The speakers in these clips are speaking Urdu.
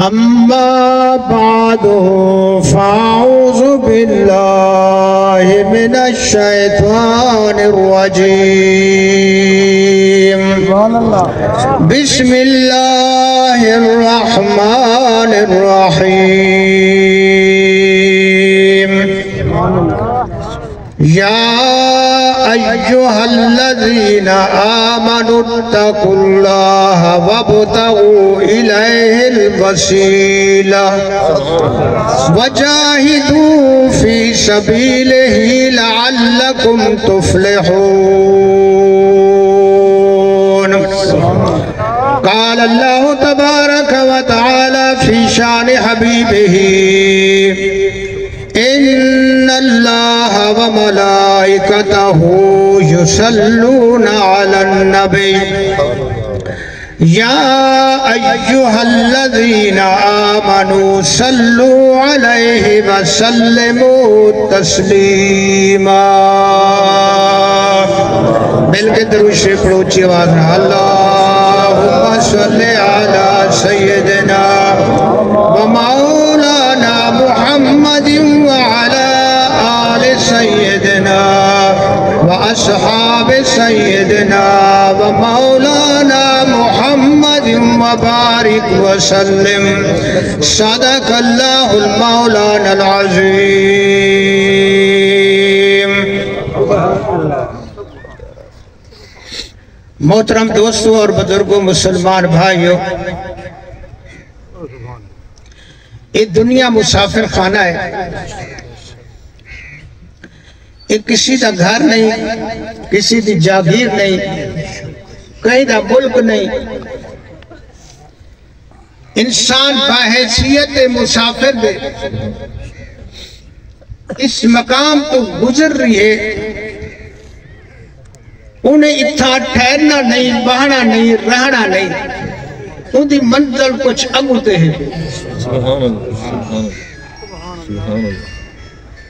أما بعد فأعوذ بالله من الشيطان الرجيم بسم الله الرحمن الرحيم يا أيها الذين آمنوا اتقوا الله وابتغوا إليه الوسيلة وجاهدوا في سبيله لعلكم تفلحون. قال الله تبارك وتعالى في شان حبيبه إن الله وملائكته يصلون على النبي يا أيها الذين آمنوا صلوا عليه وسلموا تسليما. بلکہ درود شریف پڑھو اونچی آواز میں اللہم صلی علی سیدنا ومولانا محمد وعلى آل سيدنا وأصحاب سيدنا ومولانا محمد وبارك وسلم. صدق الله المولانا العظيم. محترم دوستوں اور بزرگوں مسلمان بھائیوں، یہ دنیا مسافر خانہ ہے. یہ کسی دا گھر نہیں، کسی دی جاگیر نہیں، کہیں دا ملک نہیں. انسان باحیثیت مسافر دے اس مقام تو گزر رہی ہے. انہیں اتھا ٹھہرنا نہیں، بہنا نہیں، رہنا نہیں. ان دی منزل کچھ اگوتے ہیں.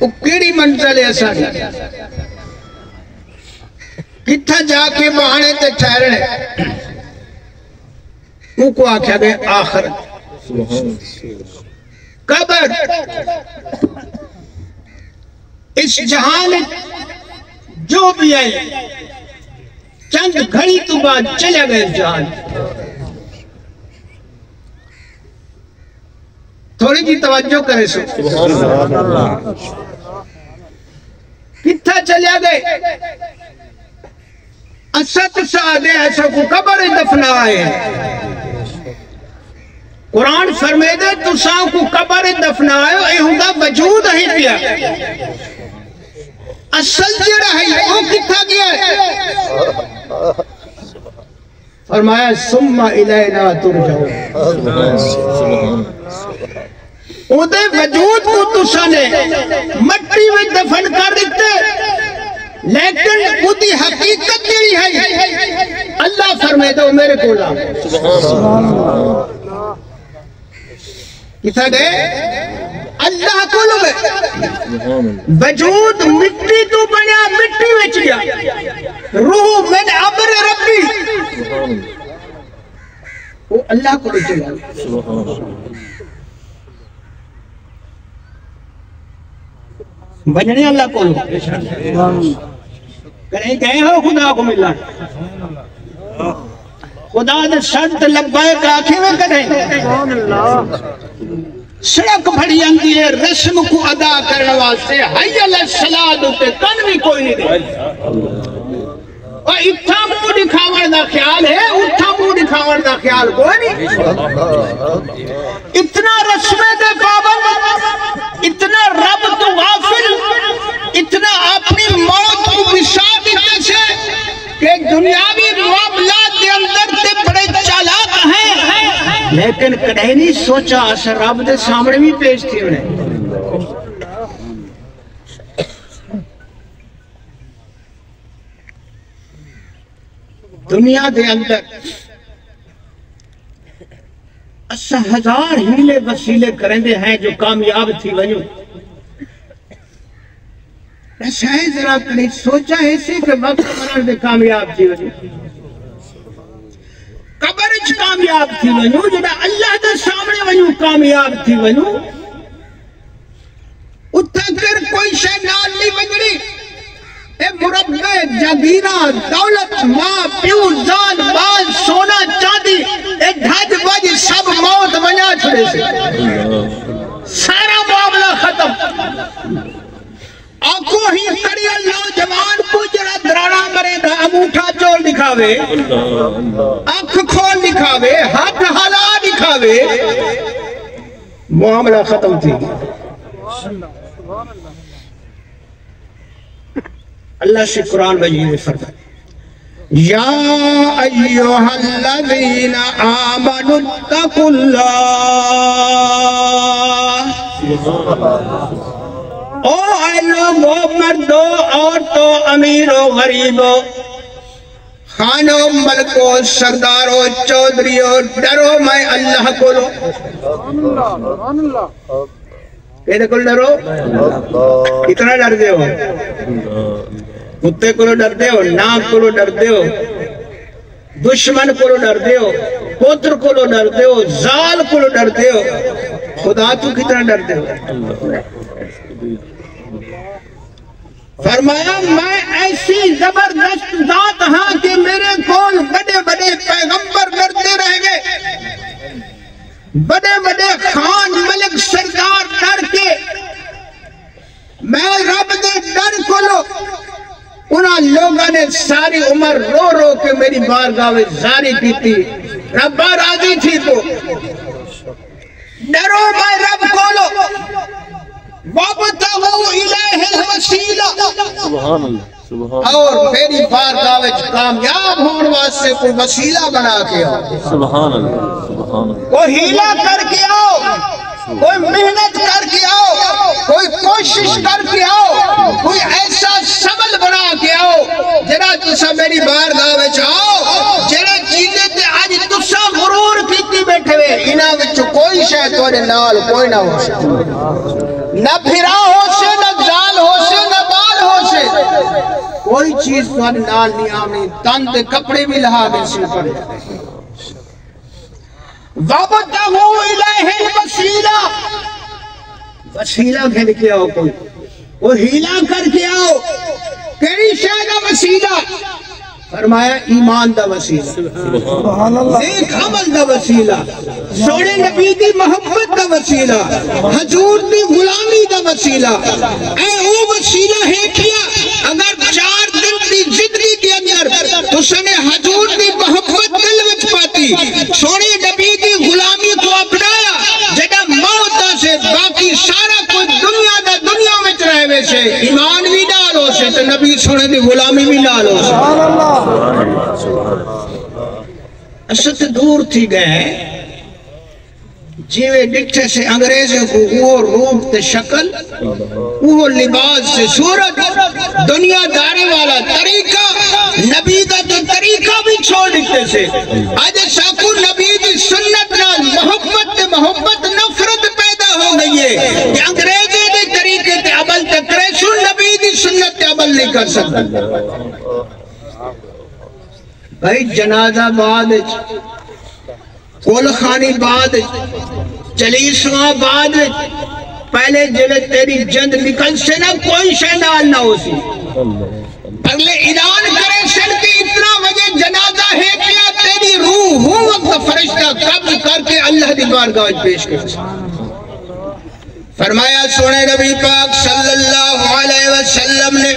وہ کیڑی منزل ہے ساری؟ کتھا جا کے بہانے تے ٹھہرنے؟ ان کو آکھا گئے آخرت. قبر اس جہان جو بھی آئے چند گھڑی تو بعد چلے گئے جہان. تھوڑی جی توجہ کرے سو. کتھا چلے گئے؟ اسد سعادے ایسا کو قبر دفنا آئے. قرآن فرمے دے تو ساں کو قبر دفنا آئے. اے ہوندا وجود ہی پیا. اصل جڑا ہے وہ کتھا گیا ہے؟ فرمایا ثم الینا ترجعون. او دے وجود کو تساں نے مٹی میں دفن کر دیتے، لیکن او دی حقیقت جڑی ہے اللہ فرمائے دو میرے کو لا. کتھا گئے؟ اللہ کو لگے. وجود مٹی تو بنیا، مٹی وچ گیا. روح من عبر ربی وہ اللہ کو لے چلا. بجنے اللہ کو کہیں گئے ہو خدا کو ملنا. خدا نے شرط لبیک آنکھیں میں کریں. سڑک بھڑی اندی ہے رسم کو ادا کرنے واسطے حی علی الصلاۃ تے کن بھی کوئی نہیں دے. اور اتھا منہ دکھاون دا خیال ہے، اتھا منہ دکھاون دا خیال کوئی نہیں. اتنا رسمے دے پابند، اتنا رب تو غافل، اتنا اپنی موت کو بشا دیتے سے کہ دنیاوی معاملات دے اندر تے بڑے چالاک ہیں، لیکن کدے نہیں سوچا اثر رب دے سامنے بھی پیش تھی انہیں. دنیا دے اندر اسا ہزار ہیلے وسیلے کریں دے ہیں جو کامیاب تھی ونیو. شاید ذرا کنے سوچا ہے سے کہ وقت مرن دے کامیاب تھی ونیو. قبر اچ کامیاب تھی ونیو، جڑا اللہ دے سامنے ونیو کامیاب تھی ونو اتھر کوئی شے نال نہیں بجڑی اے مربع جگیرہ دولت ماں پیو زان بال سونا چاندی اے ڈھج بج سب موت بنا چھڑے سے سارا معاملہ ختم آنکھوں ہی کڑی اللہ جوان کو جڑا درانا مرے دا انگوٹھا چول دکھاوے آنکھ کھول دکھاوے ہاتھ ہلا دکھاوے معاملہ ختم تھی اللہ سے قرآن مجید میں فرمائے یا ایوہ الذین آمنوا اتقوا اللہ او اے لوگو مردو عورتو امیرو غریبو خانو ملکو سردارو چودریو ڈرو میں اللہ کو لو کہتے کل ڈرو کتنا ڈر دے ہو کتے کو ڈر دے ہو ناک کو ڈر دے ہو دشمن کو ڈر دے ہو پتر کو ڈر دے ہو زال کو ڈر دے ہو خدا تو کتنا ڈر دے ہو فرمایا میں ایسی زبردست ذات ہاں کہ میرے کول بڑے بڑے پیغمبر ڈرتے رہ گئے بڑے بڑے خان ملک سردار ڈر کے میں رب دے ڈر کو لو انہاں لوگاں نے ساری عمر رو رو کے میری بارگاہ میں زاری کی تھی ربا راضی تھی تو ڈرو میں رب کو لو وَابْتَغُوا إِلَيْهِ الْوَسِيلَةَ اور میری بارگاہ میں کامیاب ہونے واسطے کوئی وسیلہ بنا کے آؤ کوئی ہیلہ کر کے آؤ کوئی محنت کر کے آؤ کوئی کوشش کر کے آؤ کوئی ایسا سبل بنا کے آؤ جنہا تسا میری بارگاہ میں آؤ جنہا چیزیں تے آج تسا غرور کیتی بیٹھے ہوئے انہاں وچ کوئی شاید توڑے نال کوئی نہ ہو سے نہ پھرا ہو سے نہ جال ہو سے نہ بال ہو سے کوئی چیز توڑے نال نہیں آمنی تن دے کپڑے بھی لہا دے سے پڑے وَابْتَغُوا إِلَيْهِ الْوَسِيلَةَ وسیلہ گھن کے آؤ کوئی وہ ہیلہ کر کے آؤ کیڑی شے دا وسیلہ فرمایا ایمان دا وسیلہ نیک عمل دا وسیلہ سونے نبی دی محبت دا وسیلہ حضور دی غلامی دا وسیلہ اے او وسیلہ ہے کیا اگر 4 دن دی زندگی کے اندر تو سنے حضور دی محبت دل وچ پاتی سونے نبی دی غلامی کو اپنایا جگہ موتا سے باقی سارا کوئی دنیا میں رہے وے سے ایمان بھی ڈالو سے تو نبی سونے دی غلامی بھی ڈالو سے اسد دور تھی گئے جیوے ڈکھے سے انگریزوں کو وہ روپ تے شکل وہ لباس سے صورت دنیا دارے والا طریقہ نبی دا تو طریقہ بھی چھوڑ دیتے سے آج ساکو نبی دی سنت نال محبت نفرت پیدا ہو گئی ہے کہ انگریزے دے طریقے تے عمل تکرے سن نبی دی سنت تے عمل نہیں کر سکتا بھائی جنازہ بعد کول خانی بعد چلیسواں بعد پہلے جلے تیری جند نکل سے نہ کوئی شے نال نہ ہو سی اگلے اعلان کرے سن کہ اتنا وجہ جنازہ ہے کیا تیری روح ہوں وقت فرشتہ قبض کر کے اللہ دی بارگاہ پیش کر فرمایا سونے نبی پاک صلی اللہ علیہ وسلم نے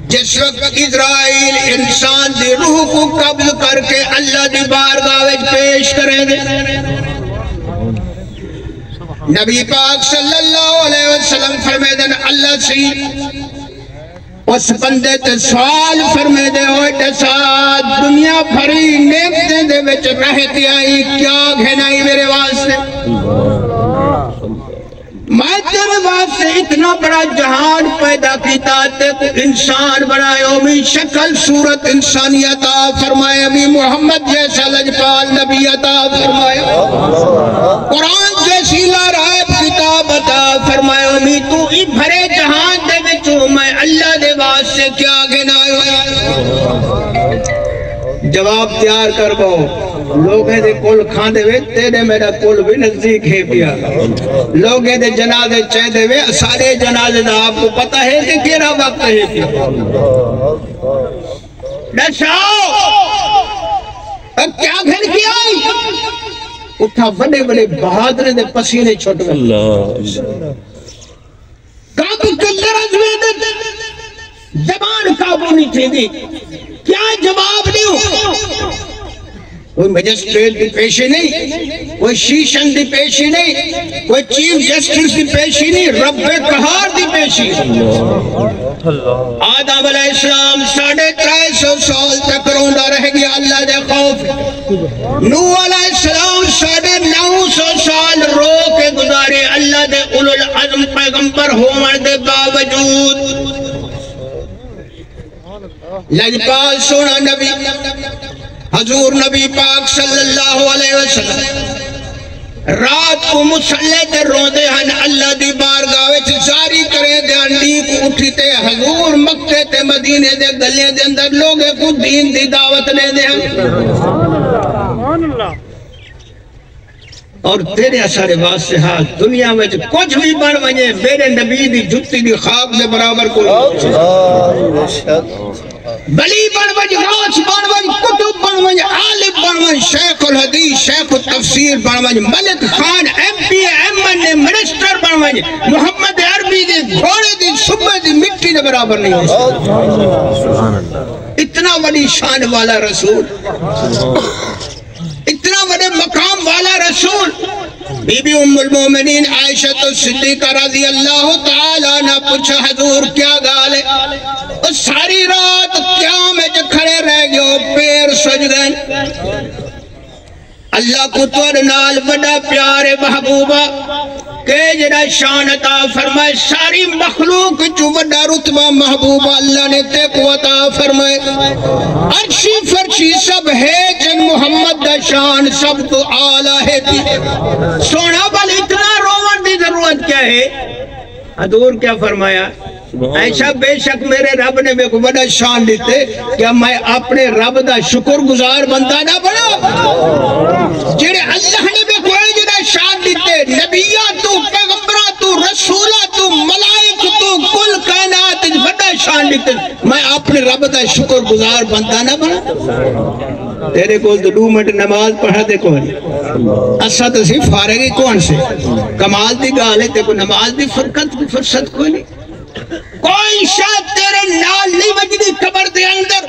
جس وقت اسرائیل انسان دی روح کو قبض کر کے اللہ دی بارگاہ وچ پیش کریں دے نبی پاک صلی اللہ علیہ وسلم فرمائے دے اللہ سی اس بندے تے سوال فرمائے دے ہوئے تے دنیا بھری نعمتیں دے وچ رہتی آئی کیا گھنائی میرے واسطے میں تیرے واسطے اتنا بڑا جہان پیدا کیتا تے انسان بنائے امی شکل صورت انسانی عطا فرمائے امی محمد جیسا لجپال نبی عطا فرمائے قرآن جیسی لارائب کتاب عطا فرمائے امی تو ای بھرے جہان دے وچوں میں اللہ دے واسطے کیا گنائے جواب تیار کر پاؤ لوگیں دے کول کھان دے وے تیرے میرا کول بھی نزدیک ہے پیا لوگیں دے جنازے چاہ دے وے سارے جنازے دا آپ کو پتہ ہے کہ کیرا وقت ہے پیا ڈشاؤ کیا گھر کیا اٹھا بڑے بڑے بہادر دے پسینے چھوٹ گئے کعب کلر ازوید زبان قابو نہیں تھی دی کیا جواب دیو کوئی مجسٹریٹ دی پیشی نہیں کوئی شیشن دی پیشی نہیں کوئی چیف جسٹس دی پیشی نہیں رب قہار دی پیشی آدم علیہ السلام 350 سال تک روندہ رہ گیا اللہ دے خوف نوح علیہ السلام 950 سال رو کے گزارے اللہ دے اولو العظم پیغمبر ہومن دے باوجود لجپال سونا نبی حضور نبی پاک صلی اللہ علیہ وسلم رات کو مسلح تے روندے ہن اللہ دی بارگاہ وچ جاری کرے دے انڈیک اٹھی تے حضور مکے تے مدینے دے گلے دے اندر لوگے کو دین دی دعوت لے دے اور تیرے اثر واسطے ہاں دنیا میں کچھ بھی بن ونجے میرے نبی دی جتی دی خواب سے برابر کوئی بلی بن ونج غوث بن ونج کتب بن ونج عالم بن ونج شیخ الحدیث شیخ التفسیر بن ونج Malik Khan M P M N minister بن ونج محمد عربی دی گھوڑے دی صبح دی مٹی دے برابر نہیں ہو اتنا بڑی شان والا رسول اتنا بڑے مقام والا رسول بی بی ام المومنین عائشہ صدیقہ رضی اللہ تعالیٰ نے پوچھا حضور کیا گالے اور ساری رات قیامت کھڑے رہ گئے پیر سج گئے اللہ کو تور نال بڑا پیارے محبوبہ کہ جڑا شان عطا فرمائے ساری مخلوق جو بڑا رتبہ محبوبہ اللہ نے تے کو عطا فرمائے عرشی فرشی سب ہے جن محمد دا شان سب تو آلہ ہے تھی سونا بل اتنا روان دی ضرورت کیا ہے حضور کیا فرمایا ایسا بے شک میرے رب نے میں کو بڑا شان دیتے کیا میں اپنے رب دا شکر گزار بندہ نہ بنا جڑے اللہ نے میں کوئی جڑا شان دیتے نبیات تو پیغمبرات تو رسولات تو ملائک تو کل کائنات بڑا شان دیتے میں اپنے رب دا شکر گزار بندہ نہ بنا تیرے کو 2 منٹ نماز پڑھا دے کون اسا تو سی فارغی کون سے کمال دی گالے تے کو نماز دی فرصت کوئی نہیں کوئی شاید تیرے نال نہیں وجدی قبر دے اندر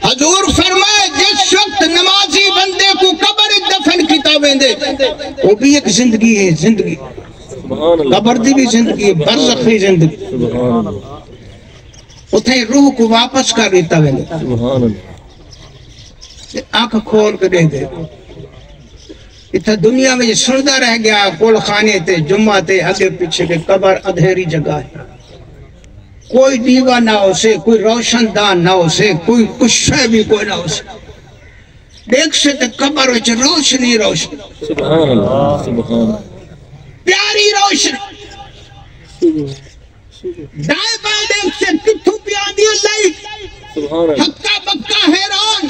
حضور فرمائے جس وقت نمازی بندے کو قبر دفن کتابیں دے وہ بھی ایک زندگی ہے زندگی قبر دی بھی زندگی ہے برزخی زندگی اتھے روح کو واپس کر دیتا ہے آنکھ کھول کے دے دے اتھا دنیا میں سردہ رہ گیا کول خانے تے جمعہ تے اگے پیچھے کے قبر ادھیری جگہ ہے کوئی دیوہ نہ ہو سے کوئی روشن دان نہ ہو سے کوئی کشفہ بھی کوئی نہ ہو سے دیکھ سے تے قبر وچ روشنی روشن سبحان اللہ سبحان اللہ پیاری روشن دائیں بائیں دیکھ سے کتھو پیادی اللہ حقہ بکہ حیران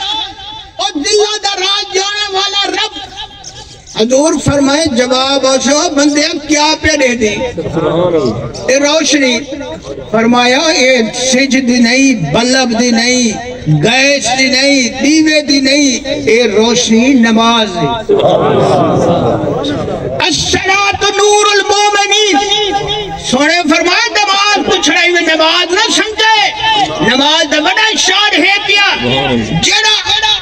اور دلہ دا راج جانے والا رب حضور فرمائے جواب آسو بندے کیا پہ دے دی اے روشنی فرمایا اے سجد نہیں بلب دی نہیں گیس دی نہیں دیوے دی نہیں اے روشنی نماز دی الصلاۃ نور المومنین سونے فرمایا نماز پوچھ رہی میں نماز نہ سمجھے نماز دا بڑا شان ہے پیا جڑا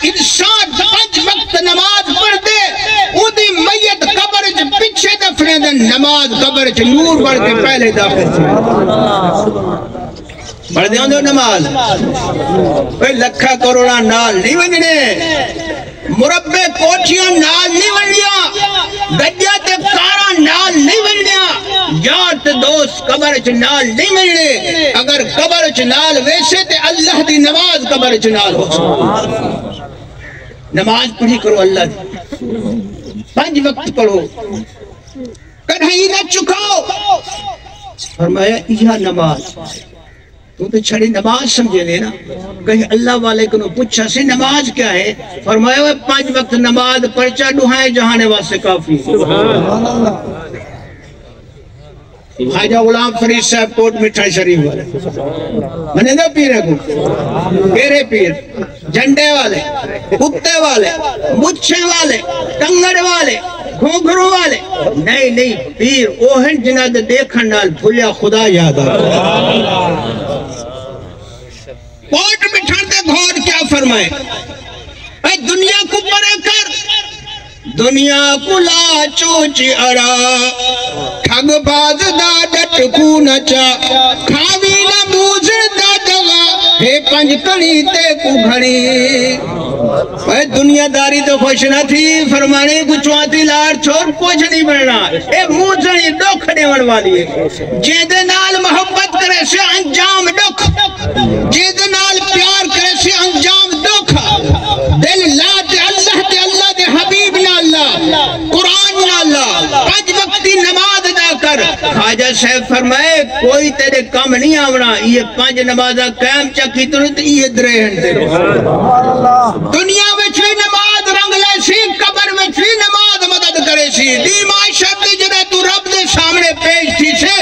انسان 5 وقت نماز پڑھ دے او دی میت قبر چ پیچھے دفنے دے نماز قبر چ نور بڑھ کے پہلے داخل تھی پڑھ دیاں دو نماز کوئی لکھا کروڑا نال نہیں ونجنے مربع کوٹھیاں نال نہیں ونجیا گجیا تے کارا نال نہیں ونجیا یار تے دوست قبر چ نال نہیں ونجنے اگر قبر چ نال ویسے تے اللہ دی نماز قبر چ نال ہو نماز پڑھی کرو اللہ دی 5 وقت پڑھو کڑھائی نہ چکاؤ فرمایا یہ نماز تو چھڑی نماز سمجھے لے نا. کہیں اللہ والے کو پوچھا سے نماز کیا ہے؟ فرمایا 5 وقت نماز پرچہ ڈوہائے جہانے واسطے کافی. خواجہ غلام فرید صاحب کوٹ مٹھائی شریف والے منے دو پیرے کو پیرے پیر جھنڈے والے کتے والے مچھے والے کنگڑ والے گھونگھروں والے نہیں پیر اوہن جنہ دے دیکھن نال بھولیا خدا یاد آ. کوٹ مٹھائی دے گھوڑ کیا فرمائے اے دنیا کو پرے کر دنیا کو لا چوچی ارا ٹھگ باز دا ڈٹ کو نچا کھاوی نہ بوجھ دا جگہ ہے 5 کڑی تے کو گھڑی. اے دنیا داری تو خوش نہ تھی فرمانے کو چواتی لار چھوڑ کچھ نہیں بننا. اے موجنی ڈوکھ دیون والی ہے جید نال محبت کرے سے انجام ڈوکھ جید نال پیار کرے سے انجام ڈوکھ. دل لا تے اللہ دے حبیب نہ اللہ قرآن نہ اللہ 5 وقتی نماز ادا کر. خواجہ صاحب فرمائے کوئی تیرے کم نہیں آونا یہ 5 نمازہ قائم چکی تو یہ درہن تے دنیا میں چھوئی نماز رنگ لے سی قبر میں چھوئی نماز مدد کرے سی. دی معاشرت دی جنہ تو رب دے سامنے پیش تھی سے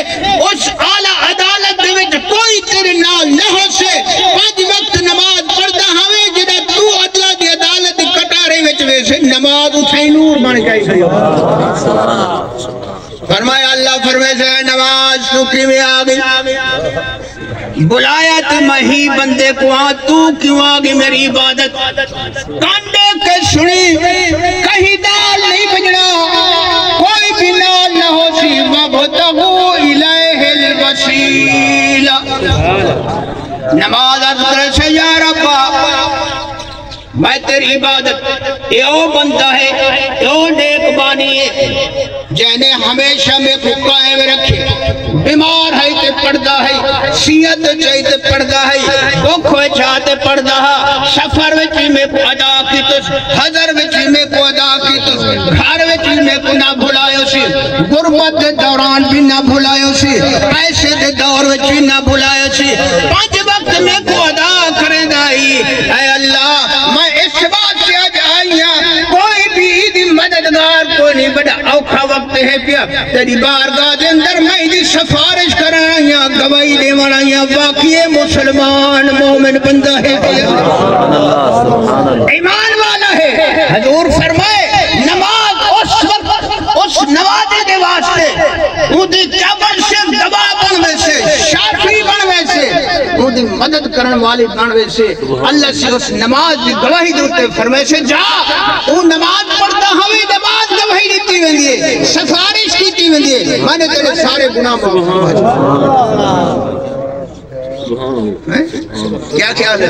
اس اعلیٰ عدالت دے وچ کوئی تیرے نال نہ ہو سے 5 وقت نماز پڑھتا ہوئے جنہ تو عدالت دی عدالت دی کٹارے وچ ویسے نماز اٹھائی نور بن گئی سی. فرمایا اللہ فرمائے سے نماز سکی میں آگئی بلایا تو مہی بندے کو تو کیوں آگئی میری عبادت کانڈے کے سنی کہیں دال نہیں بجنا کوئی بھی نال نہ ہو سی وَبْتَغُوا إِلَيْهِ الْوَسِيلَةَ. نماز ادھر سے یا ربا میں تیری عبادت ایو بندہ ہے ایو نیک بانی ہے جنہیں ہمیشہ میں کو قائم رکھے. بیمار ہے تے پڑھدا ہے صحت چاہیے پڑھدا ہے بھوک چاہتے پڑھدا ہے سفر وچ میں کو ادا کیتس حضر وچ میں کو ادا کیتس گھر وچ میں کو نہ بھلایو سی غربت دے دوران بھی نہ بھلایو سی پیسے دے دور وچ بھی نہ بھلایو سی 5 وقت میں کو ادا کرے دائی. اے اللہ میں اس بات سے آج آئیاں کوئی بھی عید مددگار کوئی نہیں بڑا اوکھا وقت ہے پیا تیری بارگاہ دے اندر میں دی سفارش کرائیاں گواہی دے ونائیاں واقعی مسلمان مومن بندہ ہے پیا ایمان والا ہے. حضور فرمائے نماز اس وقت اس نمازے کے واسطے وہ دی قبر سے دبا بنوے سے شافی بنوے سے وہ دی مدد کرن والی بنوے سے اللہ سے اس نماز دی گواہی دوتے فرمائے سے جا وہ نماز پڑھتا ہمیں نماز گواہی دیتی ہوندی سفارش کیتی ہوندی میں نے تیرے سارے گناہ کیا خیال ہے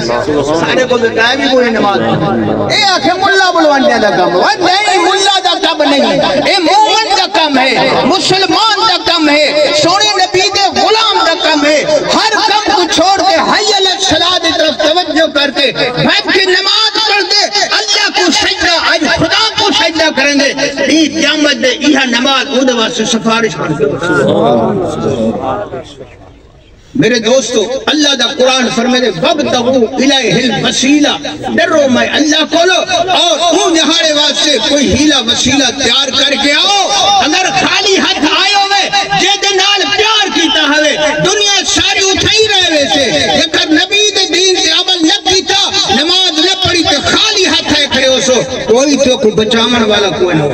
سارے کو بتائے بھی کوئی نماز اے آنکھیں ملہ بلوانڈے دا کام ہے نہیں ملہ دا کام نہیں اے مومن دا کام ہے مسلمان دا کام ہے سونے نبی دے غلام دا کام ہے. ہر کام کو چھوڑ کے حی علی الصلاۃ کی طرف توجہ کر کے بیٹھ کے نماز پڑھ دے اللہ کو سجدہ آج خدا کو سجدہ کریں گے یہ قیامت دے یہ نماز اودے واسطے سفارش کر دے. میرے دوستو اللہ دا قرآن فرمائے وَابْتَغُوا إِلَيْهِ الْوَسِيلَةَ ڈرو میں اللہ کو لو اور تو نہارے واسطے کوئی ہیلا وسیلہ تیار کر کے آؤ. اگر خالی ہاتھ آئے ہوئے جید نال پیار کیتا ہوئے دنیا ساری اٹھائی رہے ویسے لیکن نبی دے دین سے عمل نہ کیتا نماز نہ پڑھی تو خالی ہاتھ آئے کھڑے ہو سو کوئی تو کوئی بچامن والا کوئی نہ ہو.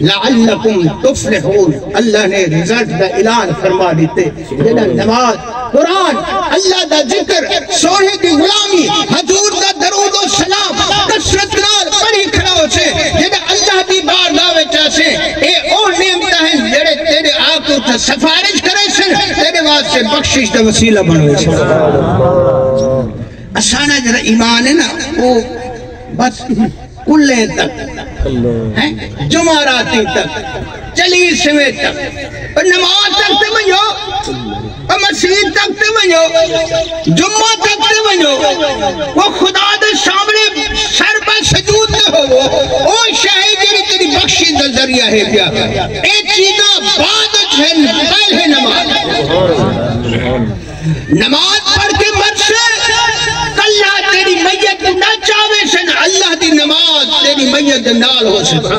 لعلکم تفلحون اللہ نے رزلٹ دا اعلان فرما دیتے جنہ نماز قرآن اللہ دا ذکر سونے کی غلامی حضور دا درود و سلام کثرت نال پڑھی کھڑاؤ سے جنہ اللہ دی بارگاہ وچا سے اے او نعمت ہیں جڑے تیرے آقو تا سفارش کرے سے تیرے واسطے بخشش دا وسیلہ بنوے سے. اسانا جڑا ایمان ہے نا وہ بس کلے تک جمعراتی تک چلیس سوے تک اور نماز تک تے ونجو اور مسجد تک تے ونجو جمعہ تک تے ونجو وہ خدا دے سامنے سر پر سجود نہ ہو وہ شاہی جنی تیری بخشی دا ذریعہ ہے پیا اے چیزاں بعد چھن پہلے نماز نماز پڑھ کے مرشے اللہ تیری میت نہ چاہے سن اللہ دی نماز تیری میت نال ہو سکتا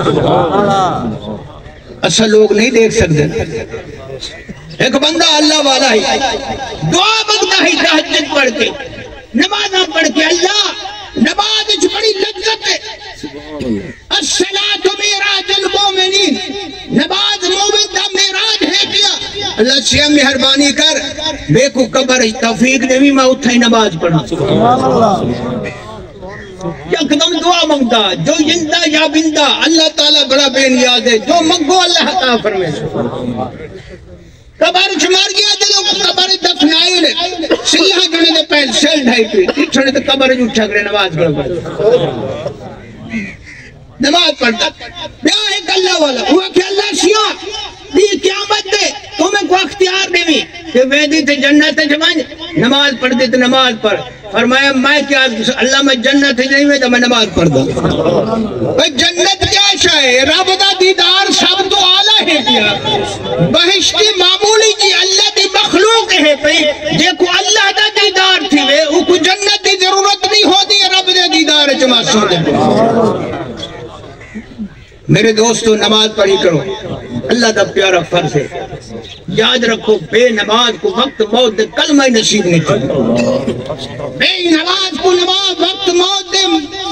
اصل لوگ نہیں دیکھ سکتے ایک بندہ اللہ والا ہی دعا مانگتا ہے تہجد پڑھ کے نمازاں پڑھ کے اللہ نماز وچ بڑی لذت ہے الصلاۃ معراج المومنین نماز مومن دا معراج ہے کیا اللہ سے مہربانی کر بے کو قبر توفیق دے میں اٹھا ہی نماز پڑھا یکدم دعا مانگتا جو زندہ یا بندہ اللہ تعالیٰ بڑا بے نیاز ہے جو منگو اللہ عطا فرمائے قبر چمار گیا دلو قبر دفنائے لے سلحہ کرنے دے پہل سیل ڈھائی پی اٹھنے دے قبر جو اٹھا کرے نماز پڑھا نماز پڑھتا بیا ایک اللہ والا ہوا کہ اللہ سیاں دی قیامت دے تمہیں کو اختیار دے بھی کہ ویدی تے جنت جمائیں نماز پڑھ دے تو نماز پڑھ فرمایا میں کیا اللہ میں جنت نہیں میں تو میں نماز پڑھ دا جنت کیا شاہ رب دا دیدار سب تو آلہ ہے کیا بہشتی معمولی جی اللہ دی مخلوق ہے پہی جے کو اللہ دا دیدار تھی وے او کو جنت دی ضرورت نہیں ہو دی رب دے دیدار جمع سو دے میرے دوستو نماز پڑھی کرو اللہ دا پیارا فرض ہے یاد رکھو بے نماز کو وقت موت دے کلمہ نصیب نہیں کرو بے نماز کو نماز وقت موت دے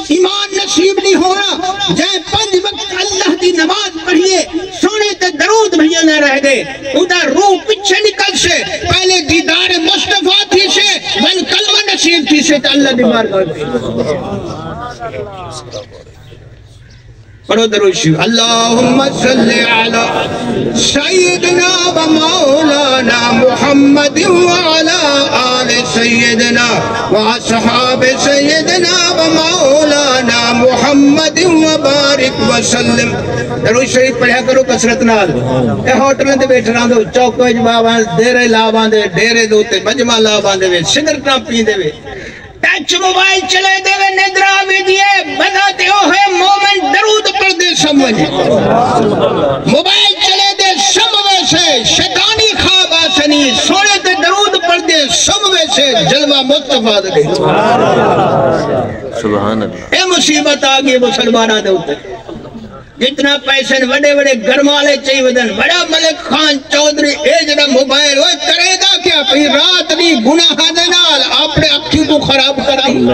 ایمان نصیب نہیں ہونا جائے 5 وقت اللہ دی نماز پڑھئے سونے تے درود بھیا نہ رہ دے ادھر روح پچھے نکل سے پہلے دیدار مصطفیٰ تھی سے بل کلمہ نصیب تھی سے تو اللہ دی بارگاہ پڑھو درود شریف اللہم صلی علی سیدنا و مولانا محمد وعلا آل سیدنا و اصحاب سیدنا و مولانا محمد وبارک وسلم درود شریف پڑھا کرو کسرت نال اے ہوٹلیں دے بیٹھ رہاں دو چوکو اجباباں دیرے لاباں دے ڈیرے دوتے مجمع لاباں دے سگرٹاں پی دے ٹچ موبائل چلے دے وے ندرا بھی دیئے بتاتے ہو ہے مومن درود پر دے سمجھ موبائل چلے دے سموے سے شیطانی خواب آسنی سونے دے درود پر دے سموے سے جلوہ مصطفیٰ دے سبحان اللہ اے مصیبت آگئی مسلمانہ دے ہوتے جتنا پیسے وڈے وڈے گرمالے چاہی ودن بڑا ملک خان چودری اے جڑا موبائل وہ کرے گا کیا پہی رات نہیں گناہ دنال اپنے اکھی کو خراب کر دی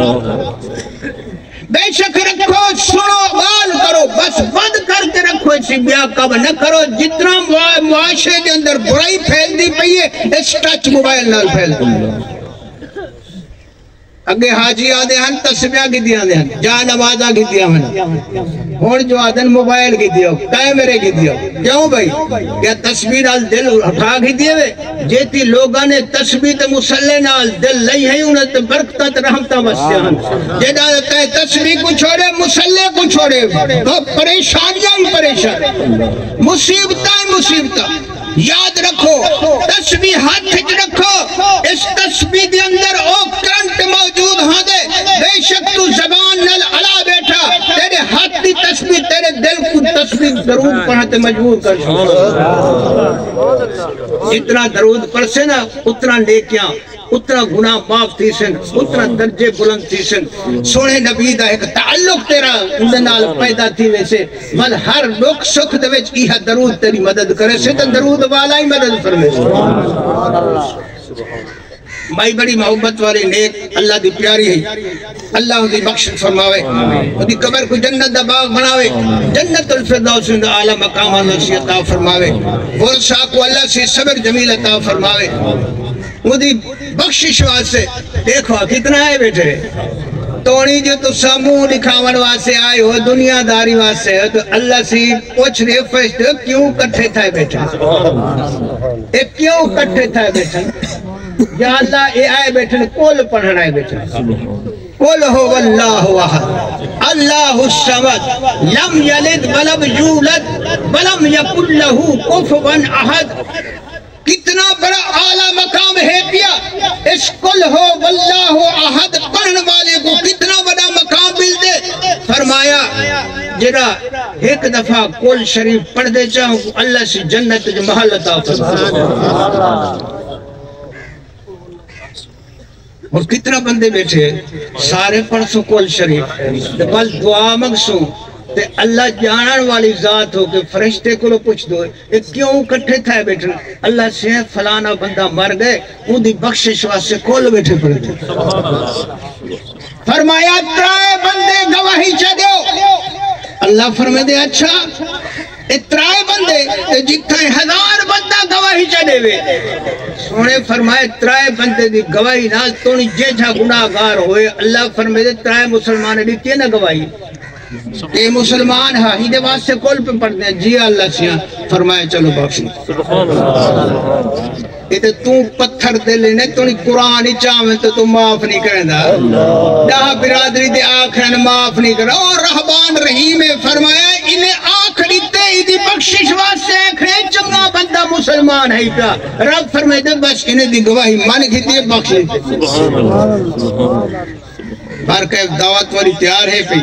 بے شک رکھو سنو بال کرو بس بند کر کے رکھو اسی بیا کب نہ کرو جتنا معاشرے کے اندر برائی پھیل دی پہی ہے اس ٹچ موبائل نال پھیل دی اگے حاجی آدھے ہن تسبیح کی دیا دے ہن جا نمازہ کی دیا ہن ہون جو آدھن موبائل کی دیا کیمرے کی دیا کیوں بھائی کیا تسبیح نال دل اٹھا کی دیا وے جیتی لوگاں نے تسبیح تے مسلح نال دل لئی ہے انہیں تے برکتت رحمتہ بسیان جیدہ تے تسبیح کو چھوڑے مسلح کو چھوڑے تو پریشانیاں ہی پریشان مصیبتہ ہی مصیبتہ یاد رکھو تسبیح ہاتھ رکھو اس تسبیح دے اندر او کرنٹ موجود ہاں دے بے شک تو زبان نل علا بیٹھا تیرے ہاتھ دی تسبیح تیرے دل کو تسبیح درود پڑھتے مجبور کر جتنا درود پڑھ سے نا اتنا نیکیاں اتنا گناہ معاف تھی سن اتنا درجے بلند تھی سن سونے نبی دا ایک تعلق تیرا اندنال پیدا تھی ویسے مل ہر لوگ سکھ دویچ ایہا درود تیری مدد کرے سے تو درود والا ہی مدد فرمے بھائی بڑی محبت والی نیک اللہ دی پیاری ہے اللہ دی بخشت فرماوے دی قبر کو جنت دا باغ بناوے جنت الفردوس دا اعلی مقام اللہ سے عطا فرماوے ورثہ کو اللہ سے صبر جمیل عطا فرماوے وہ دی بخشش واسے دیکھو کتنا ہے بیٹھے توڑی جو تو سامو لکھاون واسے آئے ہو دنیا داری واسے ہو تو اللہ سے پوچھ رہے فرشتے کیوں کٹھے تھا بیٹھا ایک کیوں کٹھے تھا بیٹھا یا اللہ اے آئے بیٹھے کول پڑھنا ہے بیٹھا قل هو اللہ احد اللہ الصمد لم یلد ولم یولد ولم یکن له کفوا احد کتنا بڑا اعلیٰ مقام ہے پیا اس قل ہو واللہ احد پڑھن والے کو کتنا بڑا مقام مل دے فرمایا جڑا ایک دفعہ قل شریف پڑھ دے چاہوں اللہ سے جنت جو محل عطا فرمایا اور کتنا بندے بیٹھے سارے پڑھسو کول شریف بل دعا مگسو تے اللہ جانن والی ذات ہو کہ فرشتے کو پوچھ دو کیوں کٹھے تھے بیٹھے اللہ سے فلانا بندہ مر گئے ان دی بخشش واسطے کول بیٹھے پڑے تھے فرمایا ترائے بندے گواہی چا دیو اللہ فرمائے دے اچھا اترائے بندے جتنے 1000 بندہ گواہی چا دے وے سونے فرمائے ترائے بندے دی گواہی نال تونی جیجا گناہگار ہوئے اللہ فرمائے دے ترائے مسلمان دی تینا گواہی اے مسلمان ہاں ہی دے واسطے کول پہ پڑھتے ہیں جی اللہ سیاں فرمائے چلو بخشی یہ تو پتھر دے لینے تو قرآن ہی چاہمیں تو معاف نہیں کریں دا دہا برادری دے آخران معاف نہیں کریں اور رہبان رحیم فرمایا انہیں آخری تے دی بخشش واسطے آخرے چنگا بندہ مسلمان ہے پیا رب فرمائے دے بس انہیں دی گواہی مان کھتی ہے بخشش بارکہ دعوت والی تیار ہے پی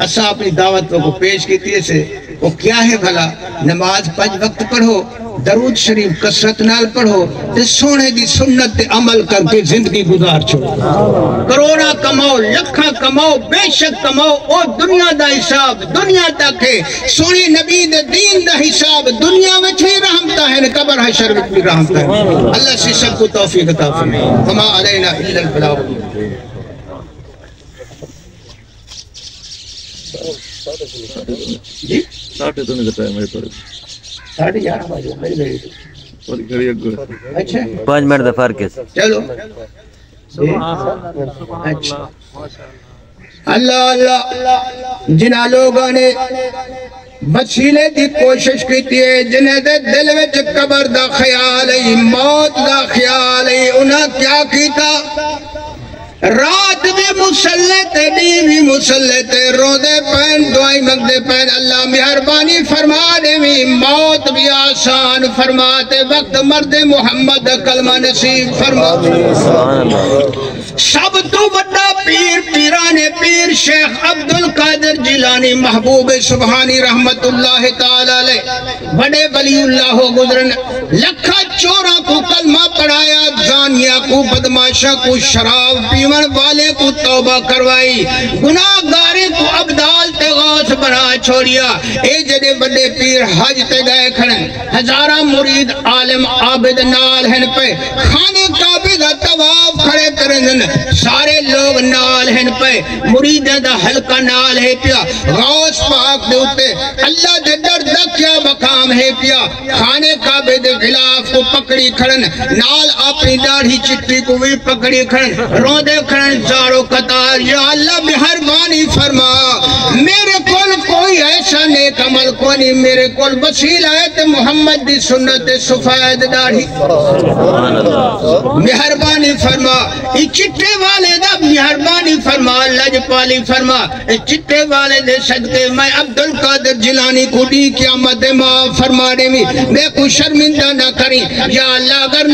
اسا اپنی دعوت کو پیش کیتی سے وہ کیا ہے بھلا نماز 5 وقت پڑھو درود شریف کثرت نال پڑھو تے سونے دی سنت تے عمل کر کے زندگی گزار چھوڑو کروڑا کماؤ لکھا کماؤ بے شک کماؤ او دنیا دا حساب دنیا تک ہے سونے نبی دے دین دا حساب دنیا میں بھی رحمتا ہے قبر حشر میں بھی رحمتا ہے اللہ سے سب کو توفیق عطا فرمائے وما علینا الا البلاغ جی 11:30 کا ٹائم ہے پر 11:30 بجے میری گھڑی اور گھڑی اچھا 5 منٹ دا فرق ہے چلو اچھا اللہ اللہ جنہ لوگوں نے وسیلے دی کوشش کیتی ہے جنہیں دے دل وچ قبر دا خیال ہے موت دا خیال ہے انہاں کیا کیتا رات بھی مسلح تے بھی مسلح تے رو دے پین دعائی مگدے پین اللہ مہربانی فرما دے بھی موت بھی آسان فرماتے وقت مرد محمد کلمہ نصیب فرما سب تو بڑا پیر پیرانے پیر شیخ عبدالقادر جیلانی محبوب سبحانی رحمت اللہ تعالی علیہ بڑے ولی اللہ ہو گزرن لکھا چورا کو کلمہ پڑھایا زانیہ کو بدماشا کو شراب پیون والے کو توبہ کروائی گناہ گارے کو عبدال تے غوث بنا چھوڑیا اے جڑے بڑے پیر حج تے گئے کھڑن ہزارہ مرید عالم عابد نال ہن پہ خانے کعبے دا طواف کھڑے کرن سارے لوگ نال ہن پہ مریدیں دا حلقہ نال ہے پیا غوث پاک دے ہوتے اللہ دے درد کیا مقام ہے پیا خانے کعبے دے غلاف کو پکڑی کھڑن نال اپنی داڑھی چٹی کو بھی پکڑی کھڑن رو دے کھڑن زارو قطار یا اللہ مہربانی فرما میرے کول کوئی ایسا نیک عمل کو نہیں میرے کول وسیلہ ہے تے محمد دی سنت سفید داڑھی مہربانی فرما یہ چٹے والے دا مہربانی فرما لج پالی فرما چٹے والے دے صدقے میں عبدالقادر جیلانی کو دی قیامت معاف فرما دے میں کو شرمندہ نہ کری یا اللہ اگر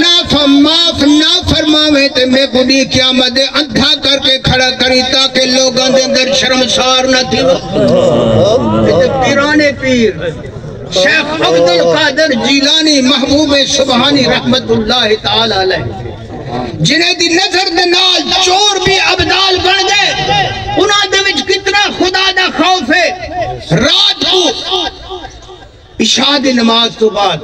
معاف نہ فرماوے تے میں کو دی قیامت اندھا کر کے کھڑا کری تاکہ لوگاں دے اندر شرمسار نہ تھی پیرانے پیر شیخ عبدالقادر جیلانی محبوب سبحانی رحمت اللہ تعالی علیہ جنہیں دی نظر دے نال چور بھی عبدال بن گئے انہاں دے وچ کتنا خدا دا خوف ہے رات کو عشاء دی نماز تو بعد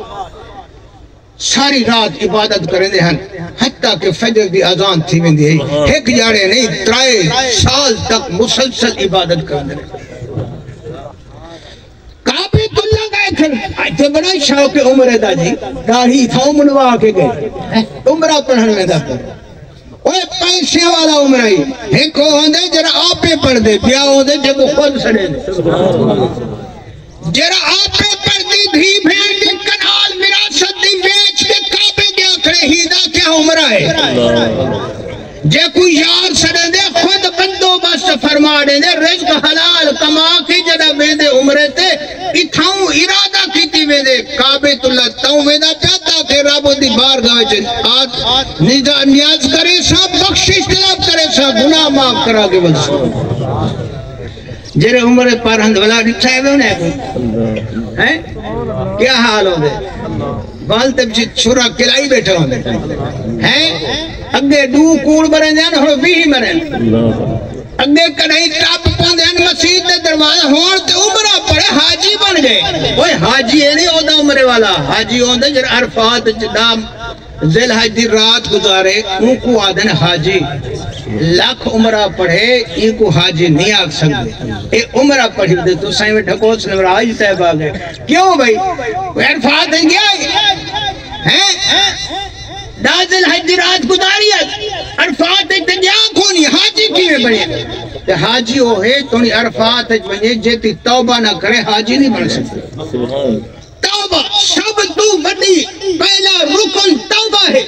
ساری رات عبادت کریں دے ہن حتیٰ کہ فجر دی اذان تھی ویندی ہے ایک جاڑے نہیں 3 سال تک مسلسل عبادت کریں دے کعبے تو لگائے تھے آئیتے بڑا شوق عمرہ دا جی داڑھی تھا منوا کے گئے عمرہ پڑھنے میں دا کر اوہ پیسے والا عمرہ ہی ایک ہوندے جرہ آپے پڑھ دے بیا ہوندے جب خود سڑے دے جرہ آپے پڑھ دی دھی بھیڑ دی کنال وراثت دی بیچ کے کعبے دیا کھڑے ہی دا کیا عمرہ ہے جے کوئی یار سڑے دے خود بندو بس فرما دے دے رزق حلال کما کی جڑا ویدے عمرے تے اتھاؤں ارادہ کیتی ویدے کعبے اللہ تاؤں ویدہ پیاتا کہ رب دی بارگاہ آج نیاز کرے سا بخشش طلب کرے سا گناہ معاف کرا کے بلسا جرے عمرے پر ہند ولا رچھائے ہوئے انہیں ہیں کیا حال ہو دے بال تب چھوڑا کلائی بیٹھا ہوں دے ہیں اگے دو کوڑ برن جان ہو 20 مرن اگے کڑھائی ٹاپ پوندے ہیں مسجد دے دروازے ہون تے عمرہ پڑے حاجی بن گئے اوے حاجی ہے نہیں اودا عمرے والا حاجی ہوندا جڑا عرفات وچ نام ذل حج دی رات گزارے ان کو آدن حاجی لاکھ عمرہ پڑھے ان کو حاجی نہیں آگ سکتے اے عمرہ پڑھی دے تو سائیں میں ڈھکوس نمراج صاحب آگئے کیوں بھئی عرفات ہے گیا ہیں دازل حج دی رات گزاری ہے عرفات ہے گیا کونی حاجی کیویں بنے حاجی ہو ہے تو نہیں عرفات ہے بنے جیتی توبہ نہ کرے حاجی نہیں بن سکتے توبہ سب تو بڑی پہلا رکن توبہ ہے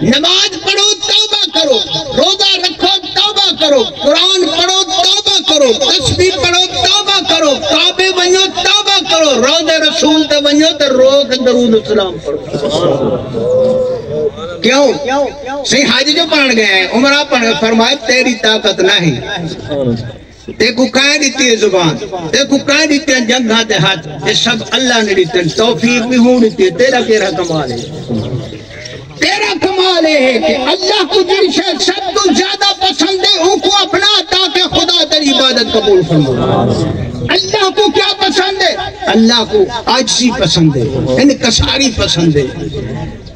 نماز پڑھو توبہ کرو روزہ رکھو توبہ کرو قرآن پڑھو توبہ کرو تسبیح پڑھو توبہ کرو کعبے بنو توبہ کرو روضہ رسول تے بنو تے روز درود السلام پڑھو کیوں صحیح حاجی جو پڑھن گئے ہیں عمرہ پڑھن فرمائے تیری طاقت نہیں دیکھو کہاں دیتی ہے زبان دیکھو کہاں دیتی ہے جنگاں تے ہاتھ یہ سب اللہ نے دیتے ہیں توفیق بھی ہوں دیتی ہے تیرا کیرا کمال ہے تیرا کمال ہے کہ اللہ کو جن شے سب تو زیادہ پسند ہے ان کو اپنا تاکہ خدا تیری عبادت قبول فرمائے اللہ کو کیا پسند ہے اللہ کو عاجزی پسند ہے انکساری پسند ہے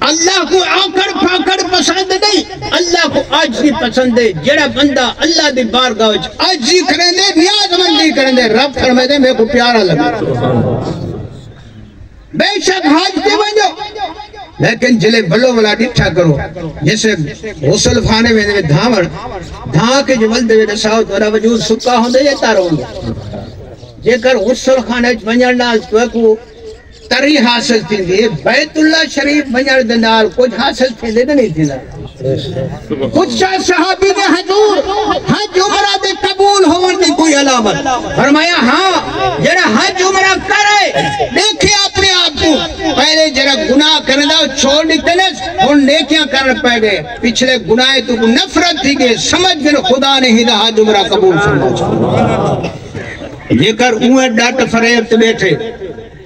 اللہ کو آکڑ پھاکڑ پسند نہیں اللہ کو عاجزی پسند ہے جڑا بندہ اللہ دی بارگاہ وچ عاجزی کریں دے نیاز مندی کریں دے رب فرمائے دے میرے کو پیارا لگا بے شک حج تے ونجو لیکن جلے بلو والا ڈٹھا کرو جیسے غسل خانے میں دھاوڑ دھا کے جو ولد دے دساؤ تھوڑا وجود سکا ہوندے یا تارو ہوندے جے کر غسل خانے وچ ونجن نال تو کو تری حاصل تھی دی بیت اللہ شریف ونجن دے نال کچھ حاصل تھی دے نہیں تھیندا کچھ صحابی نے حضور حج عمرہ دے قبول ہون دی کوئی علامت فرمایا ہاں جڑا حج عمرہ کرے دیکھے اپنے آپ کو پہلے جڑا گناہ کرنا چھوڑ دیتے نا ہن نیکیاں کرن پے گئے پچھلے گناہ تو نفرت تھی گئے سمجھ گئے خدا نے ہی حج عمرہ قبول فرمایا یہ کر اوے ڈٹ فریب تے بیٹھے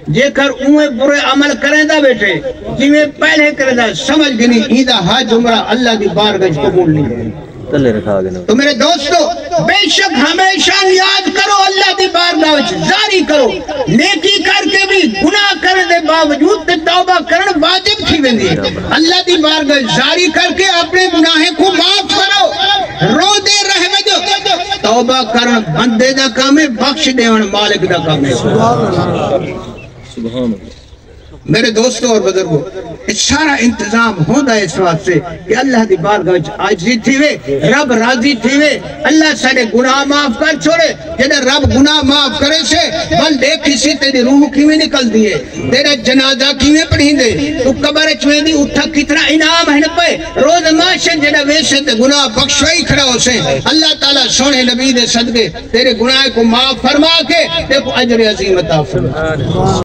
جے کر اوے برے عمل کریں دا بیٹھے جویں پہلے کریں دا سمجھ گنی ایدہ حج عمرہ اللہ دی بارگاہ قبول نہیں تلے رکھا گئے تو میرے دوستو بے شک ہمیشہ یاد کرو اللہ دی بارگاہ جاری کرو نیکی کر کے بھی گناہ کرنے دے باوجود تے توبہ کرن واجب تھی ویندی اللہ دی بارگاہ جاری کر کے اپنے گناہیں کو معاف کرو رو دے رہ وجو توبہ کرن بندے دا کام ہے بخش دیون مالک دا کام ہے سبحان اللہ میرے دوستوں اور بزرگوں سارا انتظام ہوتا ہے اس وقت سے کہ اللہ دی بارگاہ عاجزی تھی وے رب راضی تھی وے اللہ سارے گناہ معاف کر چھوڑے جدہ رب گناہ معاف کرے سے بل دیکھ کسی تیری روح کیویں نکل دیئے تیرا جنازہ کیویں پڑھیں دے تو قبر چویں دی اٹھا کتنا انعام ہے پہ روز معاشر جدہ ویسے تے گناہ بخشوائی کھڑا ہو سے اللہ تعالیٰ سونے نبی دے صدقے تیرے گناہ کو معاف فرما کے دیکھو اجر عظیم عطا فرما